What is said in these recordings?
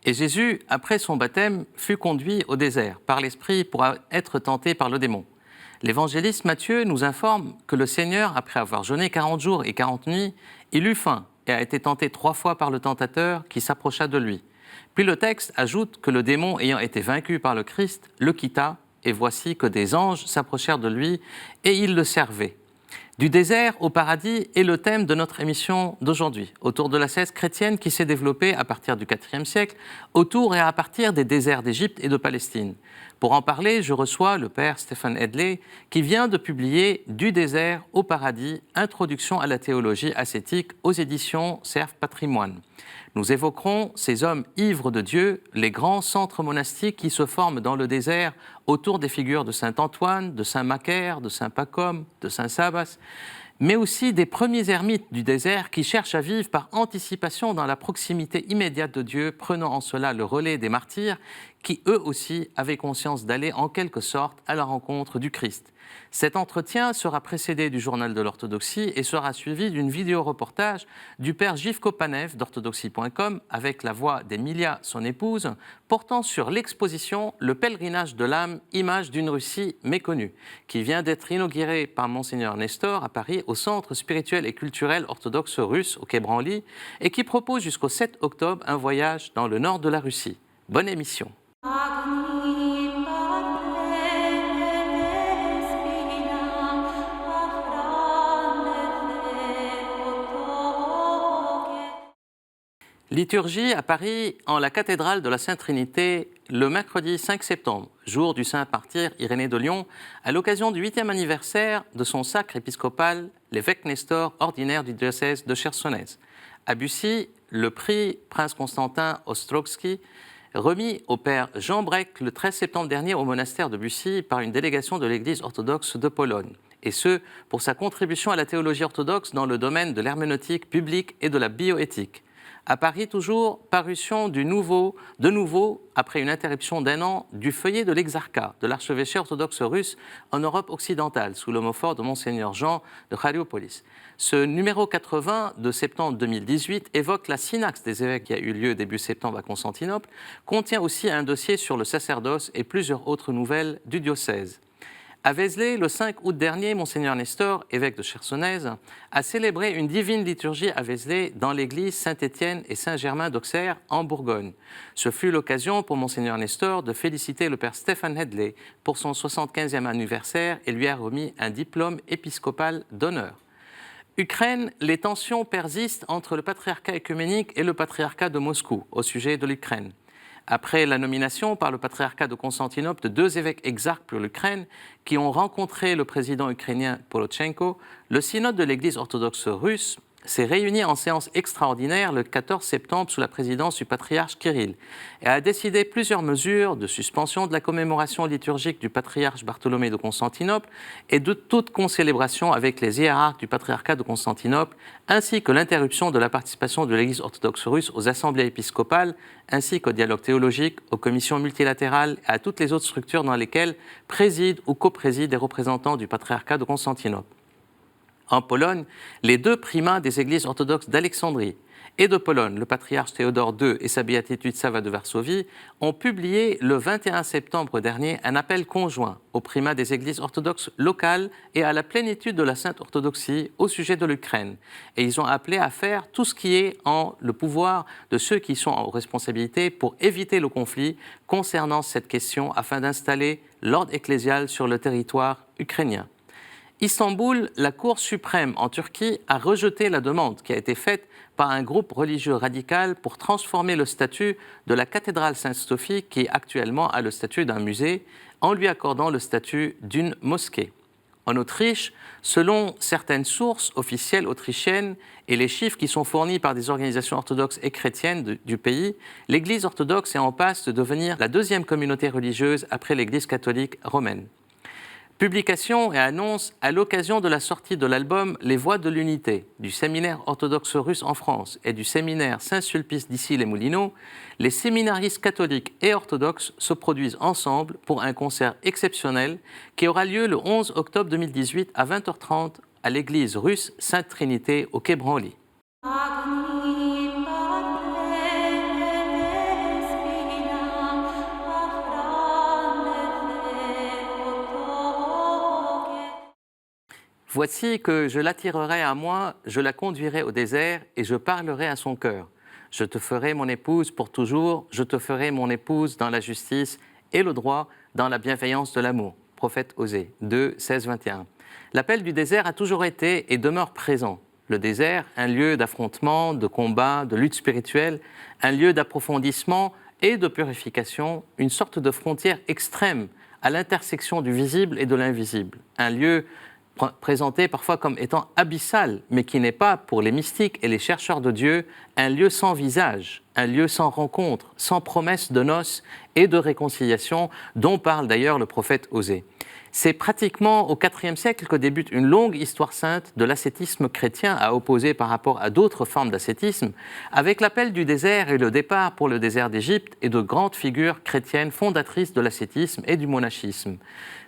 Et Jésus, après son baptême, fut conduit au désert par l'Esprit pour être tenté par le démon. L'évangéliste Matthieu nous informe que le Seigneur, après avoir jeûné 40 jours et 40 nuits, il eut faim et a été tenté 3 fois par le tentateur qui s'approcha de lui. Puis le texte ajoute que le démon ayant été vaincu par le Christ, le quitta, et voici que des anges s'approchèrent de lui et ils le servaient. Du désert au paradis est le thème de notre émission d'aujourd'hui, autour de la thèse chrétienne qui s'est développée à partir du IVe siècle, autour et à partir des déserts d'Égypte et de Palestine. Pour en parler, je reçois le père Stephen Hedley, qui vient de publier Du désert au paradis, introduction à la théologie ascétique aux éditions Cerf Patrimoine. Nous évoquerons ces hommes ivres de Dieu, les grands centres monastiques qui se forment dans le désert autour des figures de saint Antoine, de saint Macaire, de saint Pacôme, de saint Sabas, mais aussi des premiers ermites du désert qui cherchent à vivre par anticipation dans la proximité immédiate de Dieu, prenant en cela le relais des martyrs qui eux aussi avaient conscience d'aller en quelque sorte à la rencontre du Christ. Cet entretien sera précédé du journal de l'orthodoxie et sera suivi d'une vidéo-reportage du père Jivko Panev d'orthodoxie.com avec la voix d'Emilia, son épouse, portant sur l'exposition Le pèlerinage de l'âme, image d'une Russie méconnue, qui vient d'être inaugurée par Monseigneur Nestor à Paris au Centre spirituel et culturel orthodoxe russe au Quai Branly et qui propose jusqu'au 7 octobre un voyage dans le nord de la Russie. Bonne émission. Liturgie à Paris, en la cathédrale de la Sainte Trinité, le mercredi 5 septembre, jour du saint martyr Irénée de Lyon, à l'occasion du 8e anniversaire de son sacre épiscopal, l'évêque Nestor, ordinaire du diocèse de Chersonèse. À Bussy, le prix Prince Constantin Ostrogski, remis au père Jean Brec le 13 septembre dernier au monastère de Bussy par une délégation de l'Église orthodoxe de Pologne, et ce, pour sa contribution à la théologie orthodoxe dans le domaine de l'herméneutique publique et de la bioéthique. À Paris, toujours, parution de nouveau, après une interruption d'1 an, du feuillet de l'exarcat de l'archevêché orthodoxe russe en Europe occidentale, sous l'homophore de Monseigneur Jean de Chariopolis. Ce numéro 80 de septembre 2018 évoque la synaxe des évêques qui a eu lieu début septembre à Constantinople, contient aussi un dossier sur le sacerdoce et plusieurs autres nouvelles du diocèse. À Vézelay, le 5 août dernier, Monseigneur Nestor, évêque de Chersonèse, a célébré une divine liturgie à Vézelay dans l'église Saint-Étienne et Saint-Germain d'Auxerre en Bourgogne. Ce fut l'occasion pour Monseigneur Nestor de féliciter le père Stephen Hedley pour son 75e anniversaire et lui a remis un diplôme épiscopal d'honneur. Ukraine, les tensions persistent entre le patriarcat œcuménique et le patriarcat de Moscou au sujet de l'Ukraine. Après la nomination par le patriarcat de Constantinople de 2 évêques exarques pour l'Ukraine qui ont rencontré le président ukrainien Porochenko, le synode de l'Église orthodoxe russe s'est réuni en séance extraordinaire le 14 septembre sous la présidence du patriarche Kirill et a décidé plusieurs mesures de suspension de la commémoration liturgique du patriarche Bartholomée de Constantinople et de toute concélébration avec les hiérarques du patriarcat de Constantinople, ainsi que l'interruption de la participation de l'Église orthodoxe russe aux assemblées épiscopales, ainsi qu'au dialogue théologique, aux commissions multilatérales et à toutes les autres structures dans lesquelles président ou coprésident des représentants du patriarcat de Constantinople. En Pologne, les 2 primats des églises orthodoxes d'Alexandrie et de Pologne, le patriarche Théodore II et sa béatitude Sava de Varsovie, ont publié le 21 septembre dernier un appel conjoint aux primats des églises orthodoxes locales et à la plénitude de la Sainte Orthodoxie au sujet de l'Ukraine. Et ils ont appelé à faire tout ce qui est en le pouvoir de ceux qui sont en responsabilité pour éviter le conflit concernant cette question afin d'installer l'ordre ecclésial sur le territoire ukrainien. Istanbul, la Cour suprême en Turquie a rejeté la demande qui a été faite par un groupe religieux radical pour transformer le statut de la cathédrale Sainte-Sophie, qui actuellement a le statut d'un musée, en lui accordant le statut d'une mosquée. En Autriche, selon certaines sources officielles autrichiennes et les chiffres qui sont fournis par des organisations orthodoxes et chrétiennes du pays, l'Église orthodoxe est en passe de devenir la 2e communauté religieuse après l'Église catholique romaine. Publication et annonce à l'occasion de la sortie de l'album Les Voix de l'Unité du séminaire orthodoxe russe en France et du séminaire Saint-Sulpice d'Issy-les-Moulineaux, les séminaristes catholiques et orthodoxes se produisent ensemble pour un concert exceptionnel qui aura lieu le 11 octobre 2018 à 20h30 à l'église russe Sainte-Trinité au Quai Branly. Voici que je l'attirerai à moi, je la conduirai au désert et je parlerai à son cœur. Je te ferai mon épouse pour toujours, je te ferai mon épouse dans la justice et le droit, dans la bienveillance de l'amour. Prophète Osée 2, 16, 21. L'appel du désert a toujours été et demeure présent. Le désert, un lieu d'affrontement, de combat, de lutte spirituelle, un lieu d'approfondissement et de purification, une sorte de frontière extrême à l'intersection du visible et de l'invisible. Un lieu présenté parfois comme étant abyssal, mais qui n'est pas, pour les mystiques et les chercheurs de Dieu, un lieu sans visage, un lieu sans rencontre, sans promesse de noces et de réconciliation, dont parle d'ailleurs le prophète Osée. C'est pratiquement au IVe siècle que débute une longue histoire sainte de l'ascétisme chrétien à opposer par rapport à d'autres formes d'ascétisme, avec l'appel du désert et le départ pour le désert d'Égypte et de grandes figures chrétiennes fondatrices de l'ascétisme et du monachisme.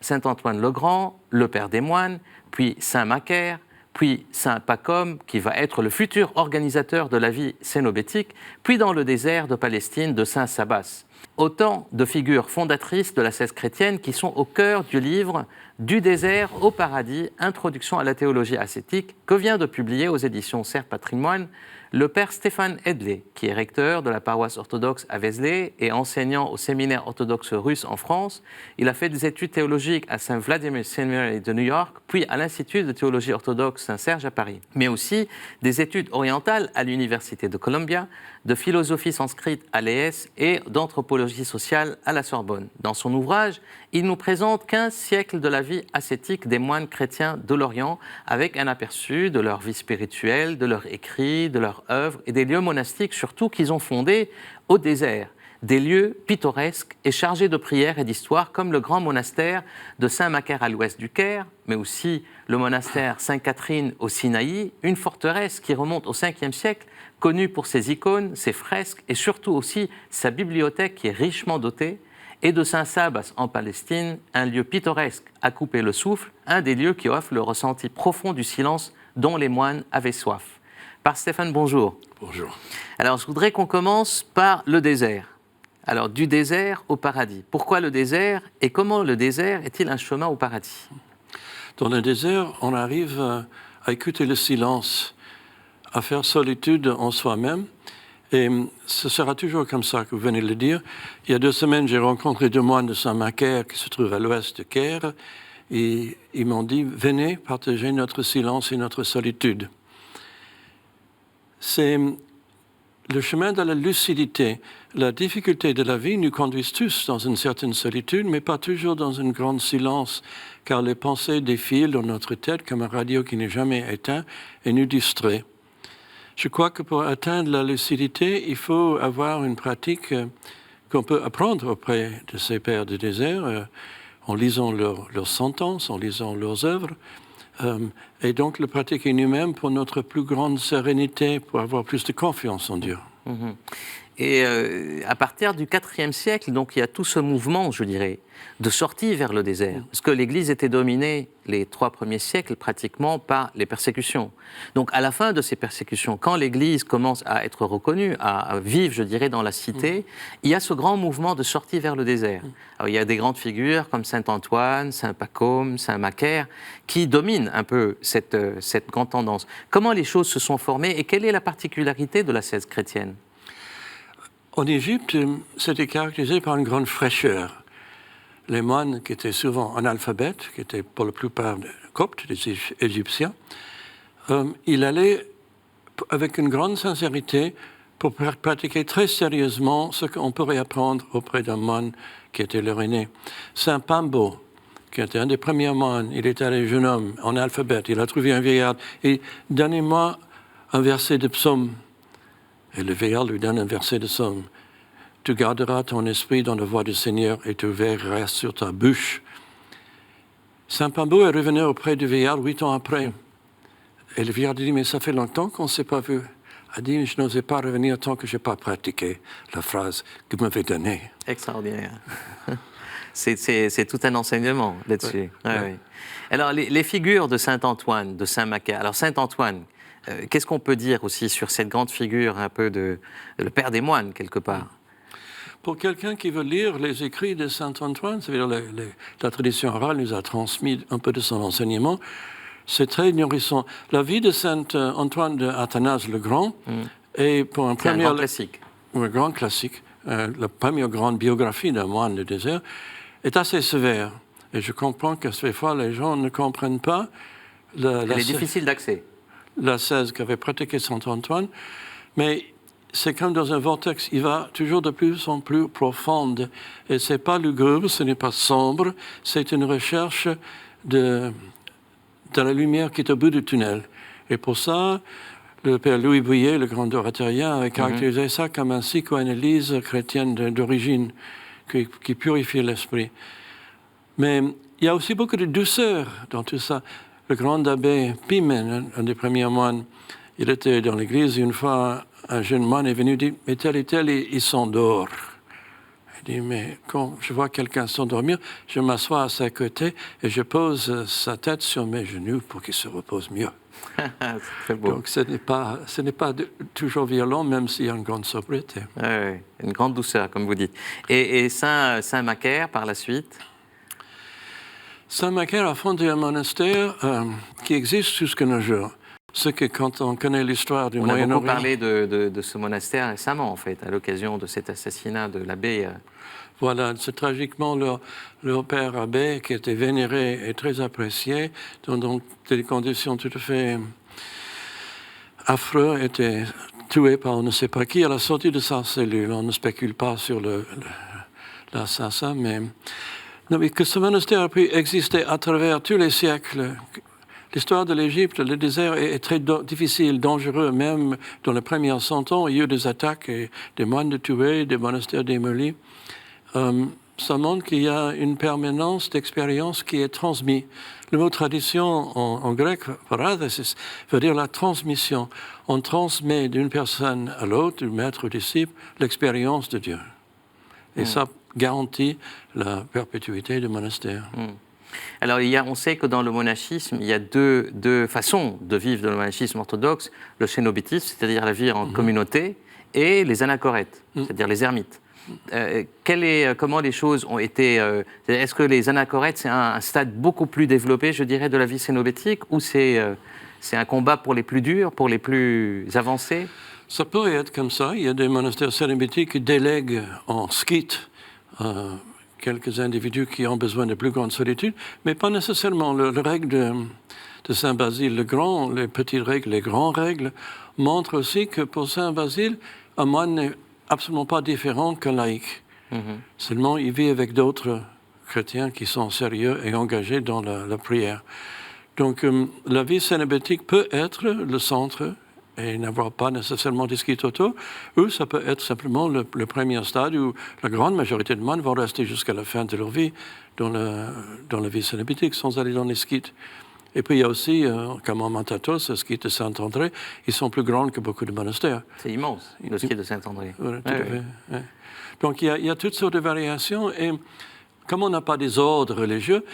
Saint Antoine le Grand, le père des moines, puis Saint Macaire, puis Saint Pacôme, qui va être le futur organisateur de la vie cénobétique, puis dans le désert de Palestine de Saint Sabas. Autant de figures fondatrices de l'ascèse chrétienne qui sont au cœur du livre « Du désert au paradis, introduction à la théologie ascétique » que vient de publier aux éditions Serre Patrimoine le père Stéphane Edley, qui est recteur de la paroisse orthodoxe à Vézelay et enseignant au séminaire orthodoxe russe en France. Il a fait des études théologiques à Saint Vladimir Seminary de New York, puis à l'Institut de théologie orthodoxe Saint-Serge à Paris, mais aussi des études orientales à l'Université de Columbia, de philosophie sanskrite à l'ES et d'anthropologie sociale à la Sorbonne. Dans son ouvrage, il nous présente 15 siècles de la vie ascétique des moines chrétiens de l'Orient, avec un aperçu de leur vie spirituelle, de leurs écrits, de leurs œuvres et des lieux monastiques surtout qu'ils ont fondés au désert. Des lieux pittoresques et chargés de prières et d'histoire comme le grand monastère de Saint-Macaire à l'ouest du Caire, mais aussi le monastère Sainte-Catherine au Sinaï, une forteresse qui remonte au 5e siècle, connue pour ses icônes, ses fresques et surtout aussi sa bibliothèque qui est richement dotée, et de Saint-Sabas en Palestine, un lieu pittoresque à couper le souffle, un des lieux qui offre le ressenti profond du silence dont les moines avaient soif. Par Stéphane, bonjour. Bonjour. Alors, je voudrais qu'on commence par le désert. Alors, du désert au paradis. Pourquoi le désert et comment le désert est-il un chemin au paradis? Dans le désert, on arrive à écouter le silence, à faire solitude en soi-même. Et ce sera toujours comme ça que vous venez de le dire. Il y a 2 semaines, j'ai rencontré 2 moines de Saint-Macaire qui se trouvent à l'ouest de Caire. Et ils m'ont dit, venez partager notre silence et notre solitude. C'est le chemin de la lucidité. La difficulté de la vie nous conduit tous dans une certaine solitude, mais pas toujours dans un grand silence, car les pensées défilent dans notre tête comme un radio qui n'est jamais éteint et nous distrait. Je crois que pour atteindre la lucidité, il faut avoir une pratique qu'on peut apprendre auprès de ces pères du désert, en lisant leurs sentences, en lisant leurs œuvres, et donc le pratiquer nous-mêmes pour notre plus grande sérénité, pour avoir plus de confiance en Dieu. Mm-hmm. Et à partir du IVe siècle, donc il y a tout ce mouvement, je dirais, de sortie vers le désert. Parce que l'Église était dominée, les 3 premiers siècles, pratiquement par les persécutions. Donc à la fin de ces persécutions, quand l'Église commence à être reconnue, à vivre, je dirais, dans la cité, il y a ce grand mouvement de sortie vers le désert. Alors, il y a des grandes figures comme Saint Antoine, Saint Pacôme, Saint Macaire, qui dominent un peu cette grande tendance. Comment les choses se sont formées et quelle est la particularité de l'ascèse chrétienne? En Égypte, c'était caractérisé par une grande fraîcheur. Les moines, qui étaient souvent analphabètes, qui étaient pour la plupart coptes, des Égyptiens, ils allaient avec une grande sincérité pour pratiquer très sérieusement ce qu'on pourrait apprendre auprès d'un moine qui était leur aîné. Saint Pambo, qui était un des premiers moines, il était un jeune homme en alphabète, il a trouvé un vieillard et « donnez-moi un verset de psaume ». Et le vieillard lui donne un verset de psaume. « Tu garderas ton esprit dans la voie du Seigneur et tu veilleras sur ta bouche. » Saint Pambo est revenu auprès du vieillard 8 ans après. Et le vieillard dit « Mais ça fait longtemps qu'on ne s'est pas vu. » Il a dit « Je n'osais pas revenir tant que je n'ai pas pratiqué la phrase que vous m'avez donnée. » Extraordinaire. C'est tout un enseignement là-dessus. Ouais. Alors, les figures de Saint Antoine, de Saint Macaire. Alors, Saint Antoine, qu'est-ce qu'on peut dire aussi sur cette grande figure un peu de le père des moines, quelque part? Pour quelqu'un qui veut lire les écrits de Saint Antoine, c'est-à-dire la tradition orale nous a transmis un peu de son enseignement, C'est très nourrissant. La vie de saint Antoine d'Athanase le Grand est pour un premier... un grand classique. Un grand classique. La première grande biographie d'un moine du désert est assez sévère. Et je comprends que ces fois, les gens ne comprennent pas... Elle est difficile d'accès. L'ascèse qu'avait pratiqué saint Antoine. Mais c'est comme dans un vortex, il va toujours de plus en plus profonde. Et ce n'est pas lugubre, ce n'est pas sombre, c'est une recherche de la lumière qui est au bout du tunnel. Et pour ça, le père Louis Bouillet, le grand oratorien, avait caractérisé ça comme une psychoanalyse chrétienne d'origine qui purifie l'esprit. Mais il y a aussi beaucoup de douceur dans tout ça. Le grand abbé Pimen, un des premiers moines, il était dans l'église, une fois un jeune moine est venu dire « Mais tel et tel, il s'endort ». Il dit « Mais quand je vois quelqu'un s'endormir, je m'assois à sa côté et je pose sa tête sur mes genoux pour qu'il se repose mieux. » C'est très beau. Donc ce n'est pas toujours violent, même s'il y a une grande sobriété. Oui, une grande douceur, comme vous dites. Et Saint Macaire, par la suite? Saint Macaire a fondé un monastère qui existe jusqu'à nos jours. Ce que quand on connaît l'histoire du Moyen-Orient... On a beaucoup parlé de ce monastère récemment, en fait, à l'occasion de cet assassinat de l'abbé. Voilà, c'est tragiquement leur père abbé, qui était vénéré et très apprécié, dans des conditions tout à fait affreuses, était tué par on ne sait pas qui à la sortie de sa cellule. On ne spécule pas sur l'assassin, mais... Non, mais que ce monastère a pu exister à travers tous les siècles. L'histoire de l'Égypte, le désert est très difficile, dangereux. Même dans les premiers 100 ans, il y a eu des attaques, et des moines tués, des monastères démolis. Ça montre qu'il y a une permanence d'expérience qui est transmise. Le mot tradition en grec, paradesis, veut dire la transmission. On transmet d'une personne à l'autre, du maître au disciple, l'expérience de Dieu. Et ça garantit la perpétuité du monastère. Alors, on sait que dans le monachisme, il y a deux façons de vivre dans le monachisme orthodoxe. Le cénobitisme, c'est-à-dire la vie en communauté, et les anachorètes, c'est-à-dire les ermites. Comment les choses ont été... Est-ce que les anachorètes, c'est un stade beaucoup plus développé, je dirais, de la vie cénobétique, ou c'est un combat pour les plus durs, pour les plus avancés? Ça pourrait être comme ça. Il y a des monastères cénobétiques qui délèguent en skythe quelques individus qui ont besoin de plus grande solitude, mais pas nécessairement. Les règles de Saint Basile le Grand, les petites règles, les grandes règles, montrent aussi que pour Saint Basile, un moine n'est absolument pas différent qu'un laïc. Seulement, il vit avec d'autres chrétiens qui sont sérieux et engagés dans la prière. Donc, la vie cénobétique peut être le centre et n'avoir pas nécessairement des skythes autour, ou ça peut être simplement le premier stade où la grande majorité de moines vont rester jusqu'à la fin de leur vie dans la vie cénobétique sans aller dans les skythes. Et puis il y a aussi, comme en Matatos, ce skythe de Saint-André, ils sont plus grands que beaucoup de monastères. C'est immense, le skythe de Saint-André. Voilà, tout à fait. Ouais. Donc il y a toutes sortes de variations, et comme on n'a pas des ordres religieux,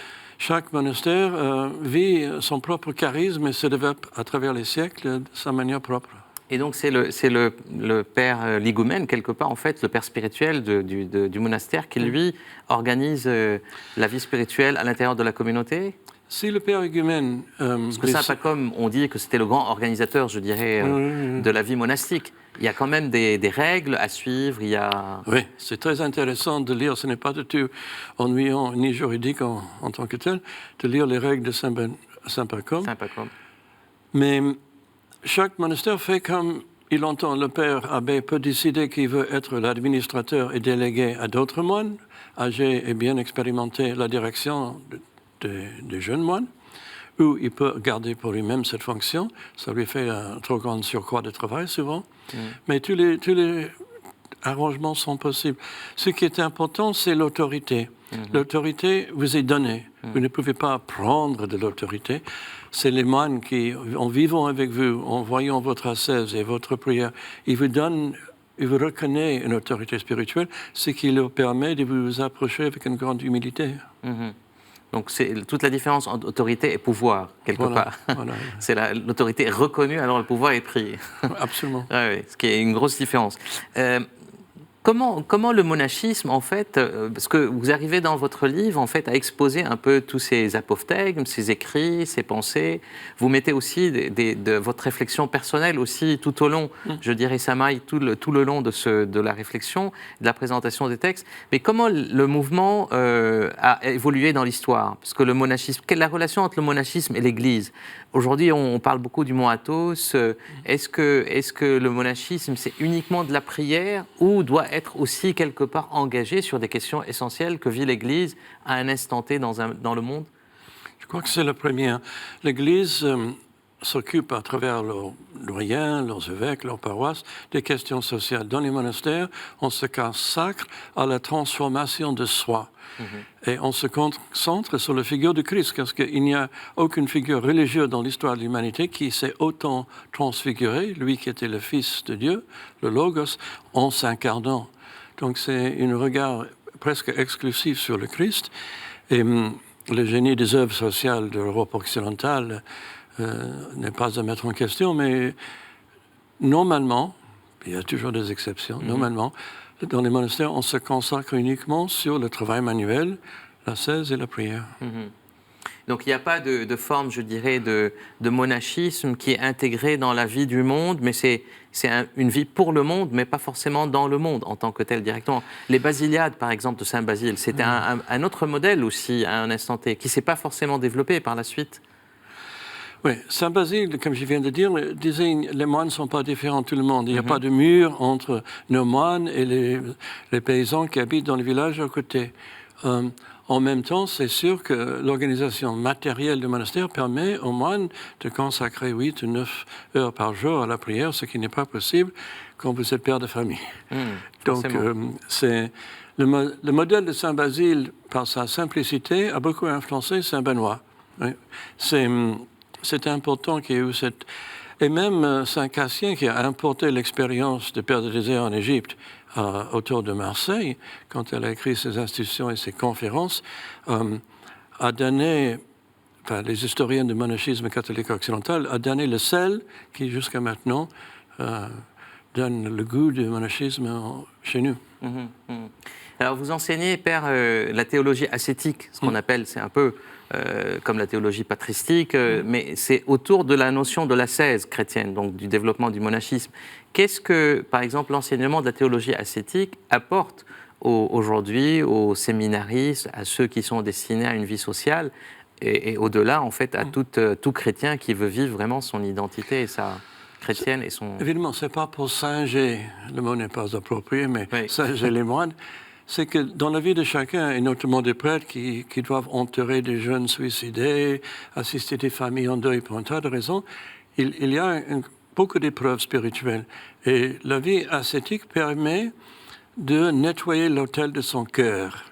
chaque monastère vit son propre charisme et se développe à travers les siècles de sa manière propre. Et donc c'est le père Ligoumène, quelque part, en fait, le père spirituel du monastère qui, lui, organise la vie spirituelle à l'intérieur de la communauté? Si le père Igumène... Parce que Saint Pacôme, on dit que c'était le grand organisateur, je dirais, de la vie monastique. Il y a quand même des règles à suivre, il y a... Oui, c'est très intéressant de lire, ce n'est pas du tout ennuyant ni juridique en tant que tel, de lire les règles de Saint Pacôme. Saint Pacôme. Mais chaque monastère fait comme il entend. Le père abbé peut décider qu'il veut être l'administrateur et déléguer à d'autres moines, âgés et bien expérimentés, la direction des jeunes moines, ou il peut garder pour lui-même cette fonction. Ça lui fait un trop grand surcroît de travail souvent. Mais tous les arrangements sont possibles. Ce qui est important, c'est l'autorité. L'autorité vous est donnée. Vous ne pouvez pas prendre de l'autorité. C'est les moines qui, en vivant avec vous, en voyant votre ascèse et votre prière, ils vous donnent, ils vous reconnaissent une autorité spirituelle, ce qui leur permet de vous approcher avec une grande humilité. Donc c'est toute la différence entre autorité et pouvoir, quelque part. Voilà. C'est l'autorité est reconnue, alors le pouvoir est pris. Absolument. Oui, ce qui est une grosse différence. Comment le monachisme, en fait, parce que vous arrivez dans votre livre, en fait, à exposer un peu tous ces apophthegmes, ces écrits, ces pensées. Vous mettez aussi de votre réflexion personnelle aussi tout au long, je dirais, Samaï, tout le long de la réflexion, de la présentation des textes. Mais comment le mouvement a évolué dans l'histoire? Parce que le monachisme, quelle est la relation entre le monachisme et l'Église? Aujourd'hui, on parle beaucoup du mont Athos. Est-ce que le monachisme, c'est uniquement de la prière ou doit être aussi quelque part engagé sur des questions essentielles que vit l'Église à un instant T dans le monde? Je crois que c'est la première. L'Église s'occupe à travers leurs doyens, leurs évêques, leurs paroisses, des questions sociales. Dans les monastères, on se consacre à la transformation de soi. Et on se concentre sur la figure de Christ, parce qu'il n'y a aucune figure religieuse dans l'histoire de l'humanité qui s'est autant transfiguré, lui qui était le Fils de Dieu, le Logos, en s'incarnant. Donc c'est un regard presque exclusif sur le Christ. Et le génie des œuvres sociales de l'Europe occidentale n'est pas à mettre en question, mais normalement, il y a toujours des exceptions, normalement, dans les monastères, on se consacre uniquement sur le travail manuel, l'ascèse et la prière. Donc il n'y a pas de forme, je dirais, de monachisme qui est intégrée dans la vie du monde, mais c'est une vie pour le monde, mais pas forcément dans le monde en tant que tel directement. Les Basiliades, par exemple, de Saint Basile, c'était un autre modèle aussi à un instant T, qui ne s'est pas forcément développé par la suite. Oui, Saint Basile, comme je viens de dire, disait les moines ne sont pas différents de tout le monde. Il n'y a pas de mur entre nos moines et les paysans qui habitent dans le village à côté. En même temps, c'est sûr que l'organisation matérielle du monastère permet aux moines de consacrer 8 ou 9 heures par jour à la prière, ce qui n'est pas possible quand vous êtes père de famille. Donc, c'est le modèle de Saint Basile, par sa simplicité, a beaucoup influencé Saint Benoît. Oui. C'est important qu'il y ait eu cette... Et même Saint Cassien, qui a importé l'expérience de Père de désert en Égypte autour de Marseille, quand elle a écrit ses institutions et ses conférences, a donné, enfin, les historiens du monachisme catholique occidental, a donné le sel qui, jusqu'à maintenant, donne le goût du monachisme chez nous. Alors, vous enseignez, Père, la théologie ascétique, ce qu'on appelle, c'est un peu... comme la théologie patristique, mais c'est autour de la notion de l'ascèse chrétienne, donc du développement du monachisme. Qu'est-ce que, par exemple, l'enseignement de la théologie ascétique apporte aujourd'hui aux séminaristes, à ceux qui sont destinés à une vie sociale, et au-delà, en fait, à tout chrétien qui veut vivre vraiment son identité et sa chrétienne et son... Évidemment, ce n'est pas pour singer, le mot n'est pas approprié, mais singer les moines. C'est que dans la vie de chacun, et notamment des prêtres qui doivent enterrer des jeunes suicidés, assister des familles en deuil pour un tas de raisons, il y a beaucoup d'épreuves spirituelles. Et la vie ascétique permet de nettoyer l'autel de son cœur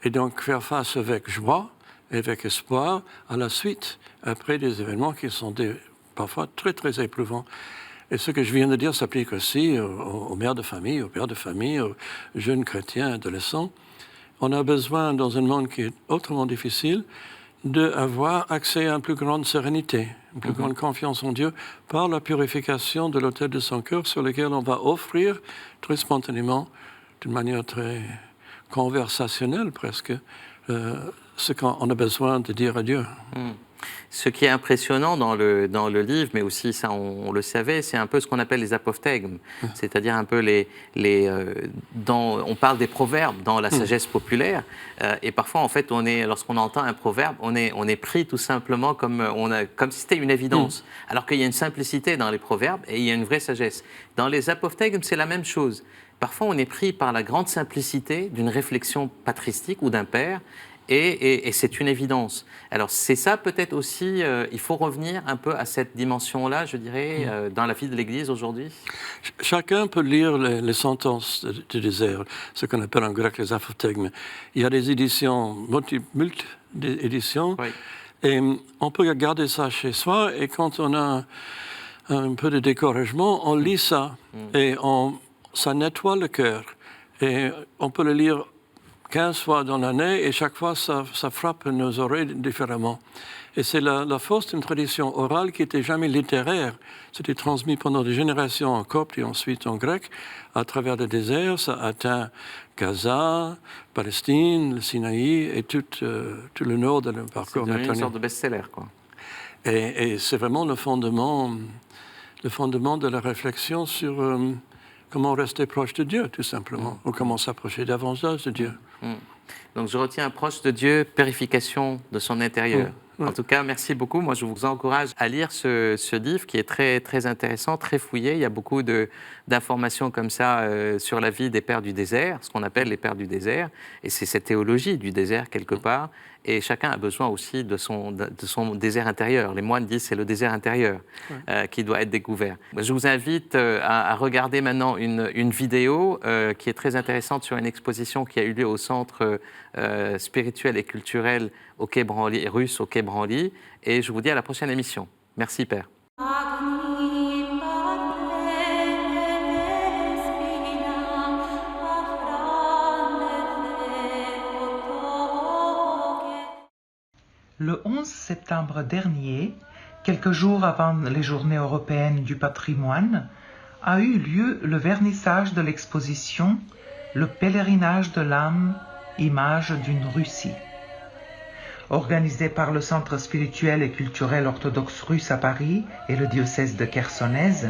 et donc faire face avec joie et avec espoir à la suite, après des événements qui sont parfois très, très éprouvants. Et ce que je viens de dire s'applique aussi aux mères de famille, aux pères de famille, aux jeunes chrétiens, adolescents. On a besoin, dans un monde qui est autrement difficile, d'avoir accès à une plus grande sérénité, une plus grande confiance en Dieu, par la purification de l'autel de son cœur sur lequel on va offrir très spontanément, d'une manière très conversationnelle presque, ce qu'on a besoin de dire à Dieu. Ce qui est impressionnant dans le livre, mais aussi ça on le savait, c'est un peu ce qu'on appelle les apophthegmes, c'est-à-dire un peu on parle des proverbes dans la sagesse populaire, et parfois en fait lorsqu'on entend un proverbe, on est pris tout simplement comme si c'était une évidence, alors qu'il y a une simplicité dans les proverbes et il y a une vraie sagesse. Dans les apophthegmes, c'est la même chose. Parfois on est pris par la grande simplicité d'une réflexion patristique ou d'un père. Et c'est une évidence. Alors c'est ça peut-être aussi, il faut revenir un peu à cette dimension-là, je dirais, dans la vie de l'Église aujourd'hui. Chacun peut lire les sentences du désert, ce qu'on appelle en grec les apophthegmes. Il y a des éditions, multiples éditions, et on peut garder ça chez soi, et quand on a un peu de découragement, on lit ça, et ça nettoie le cœur. Et on peut le lire 15 fois dans l'année et chaque fois ça frappe nos oreilles différemment. Et c'est la force d'une tradition orale qui n'était jamais littéraire. C'était transmis pendant des générations en copte et ensuite en grec à travers le désert. Ça atteint Gaza, Palestine, le Sinaï et tout le nord de le parcours méditerranéen. C'est une sorte de best-seller, quoi. Et c'est vraiment le fondement de la réflexion sur comment rester proche de Dieu, tout simplement, ou comment s'approcher davantage de Dieu. Donc je retiens proche de Dieu, purification de son intérieur. En tout cas, merci beaucoup. Moi, je vous encourage à lire ce livre qui est très, très intéressant, très fouillé. Il y a beaucoup d'informations comme ça sur la vie des pères du désert, ce qu'on appelle les pères du désert. Et c'est cette théologie du désert, quelque part. Et chacun a besoin aussi de son désert intérieur. Les moines disent que c'est le désert intérieur qui doit être découvert. Je vous invite à regarder maintenant une vidéo qui est très intéressante sur une exposition qui a eu lieu au Centre spirituel et culturel au Quai Branly, russe au Quai Branly. Et je vous dis à la prochaine émission. Merci, Père. Le 11 septembre dernier, quelques jours avant les Journées européennes du patrimoine, a eu lieu le vernissage de l'exposition « Le pèlerinage de l'âme, image d'une Russie ». Organisée par le Centre spirituel et culturel orthodoxe russe à Paris et le diocèse de Chersonèse,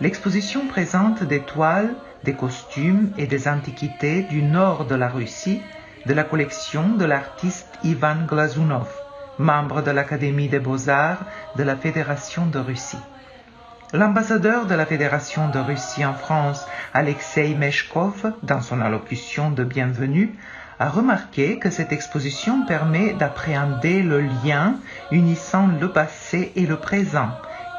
l'exposition présente des toiles, des costumes et des antiquités du nord de la Russie de la collection de l'artiste Ivan Glazunov, membre de l'Académie des Beaux-Arts de la Fédération de Russie. L'ambassadeur de la Fédération de Russie en France, Alexei Meshkov, dans son allocution de bienvenue, a remarqué que cette exposition permet d'appréhender le lien unissant le passé et le présent,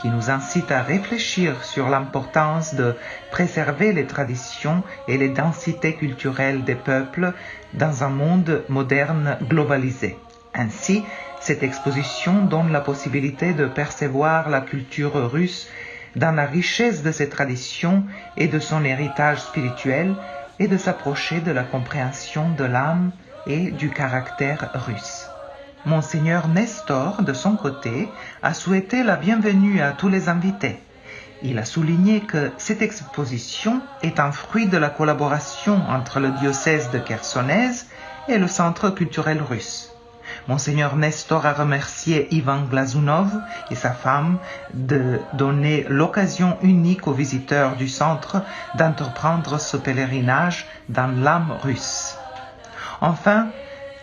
qui nous incite à réfléchir sur l'importance de préserver les traditions et les densités culturelles des peuples dans un monde moderne globalisé. Ainsi, cette exposition donne la possibilité de percevoir la culture russe dans la richesse de ses traditions et de son héritage spirituel et de s'approcher de la compréhension de l'âme et du caractère russe. Monseigneur Nestor, de son côté, a souhaité la bienvenue à tous les invités. Il a souligné que cette exposition est un fruit de la collaboration entre le diocèse de Chersonèse et le Centre culturel russe. Monseigneur Nestor a remercié Ivan Glazunov et sa femme de donner l'occasion unique aux visiteurs du centre d'entreprendre ce pèlerinage dans l'âme russe. Enfin,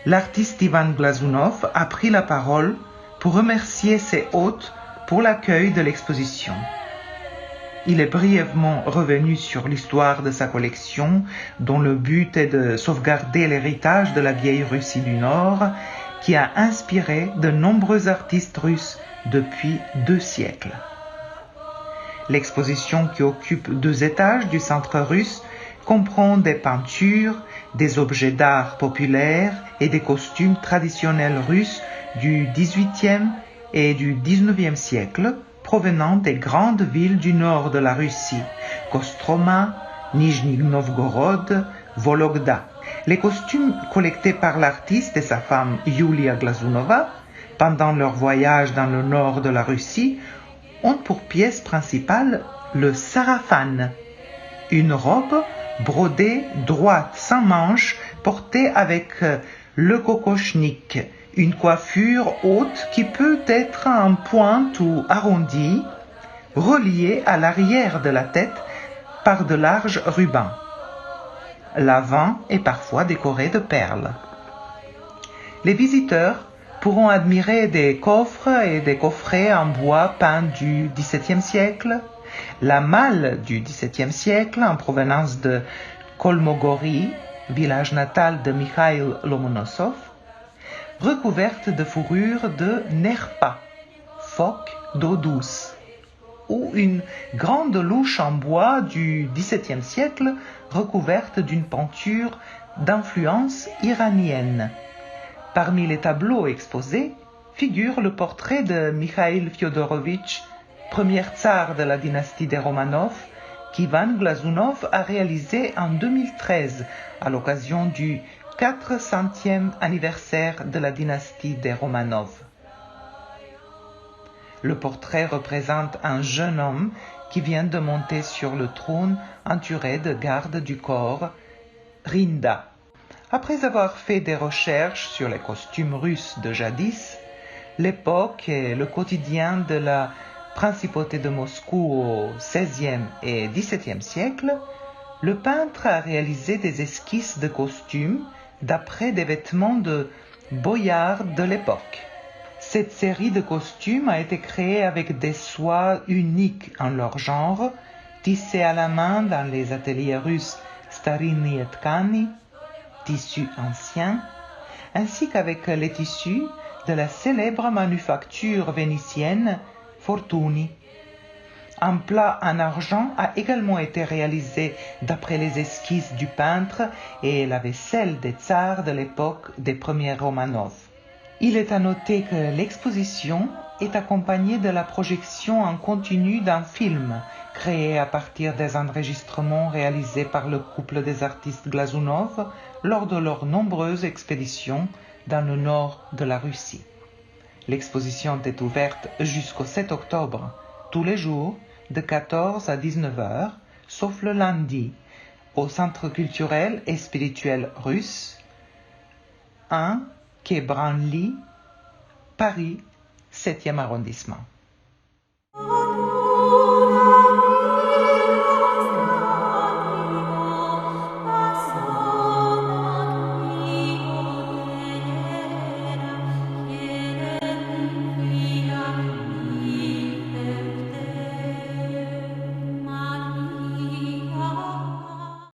l'artiste Ivan Glazunov a pris la parole pour remercier ses hôtes pour l'accueil de l'exposition. Il est brièvement revenu sur l'histoire de sa collection, dont le but est de sauvegarder l'héritage de la vieille Russie du Nord, qui a inspiré de nombreux artistes russes depuis 2 siècles. L'exposition, qui occupe 2 étages du centre russe, comprend des peintures, des objets d'art populaires et des costumes traditionnels russes du XVIIIe et du XIXe siècle, provenant des grandes villes du nord de la Russie, Kostroma, Nijni Novgorod, Vologda. Les costumes collectés par l'artiste et sa femme Yulia Glazunova pendant leur voyage dans le nord de la Russie ont pour pièce principale le sarafan, une robe brodée droite sans manches portée avec le kokochnik, une coiffure haute qui peut être en pointe ou arrondie, reliée à l'arrière de la tête par de larges rubans. L'avant est parfois décoré de perles. Les visiteurs pourront admirer des coffres et des coffrets en bois peints du XVIIe siècle, la malle du XVIIe siècle en provenance de Kolmogory, village natal de Mikhail Lomonosov, recouverte de fourrure de nerpa, phoque d'eau douce, ou une grande louche en bois du XVIIe siècle recouverte d'une peinture d'influence iranienne. Parmi les tableaux exposés figure le portrait de Mikhail Fyodorovitch, premier tsar de la dynastie des Romanov, qu'Ivan Glazunov a réalisé en 2013 à l'occasion du 400e anniversaire de la dynastie des Romanov. Le portrait représente un jeune homme qui vient de monter sur le trône entouré de gardes du corps, Rinda. Après avoir fait des recherches sur les costumes russes de jadis, l'époque et le quotidien de la principauté de Moscou au XVIe et XVIIe siècle, le peintre a réalisé des esquisses de costumes d'après des vêtements de boyards de l'époque. Cette série de costumes a été créée avec des soies uniques en leur genre, tissées à la main dans les ateliers russes Stariny Tkani, tissus anciens, ainsi qu'avec les tissus de la célèbre manufacture vénitienne Fortuny. Un plat en argent a également été réalisé d'après les esquisses du peintre et la vaisselle des tsars de l'époque des premiers Romanov. Il est à noter que l'exposition est accompagnée de la projection en continu d'un film créé à partir des enregistrements réalisés par le couple des artistes Glazunov lors de leurs nombreuses expéditions dans le nord de la Russie. L'exposition est ouverte jusqu'au 7 octobre, tous les jours, de 14 à 19 heures, sauf le lundi, au Centre culturel et spirituel russe, 1 quai Branly, Paris, 7e arrondissement.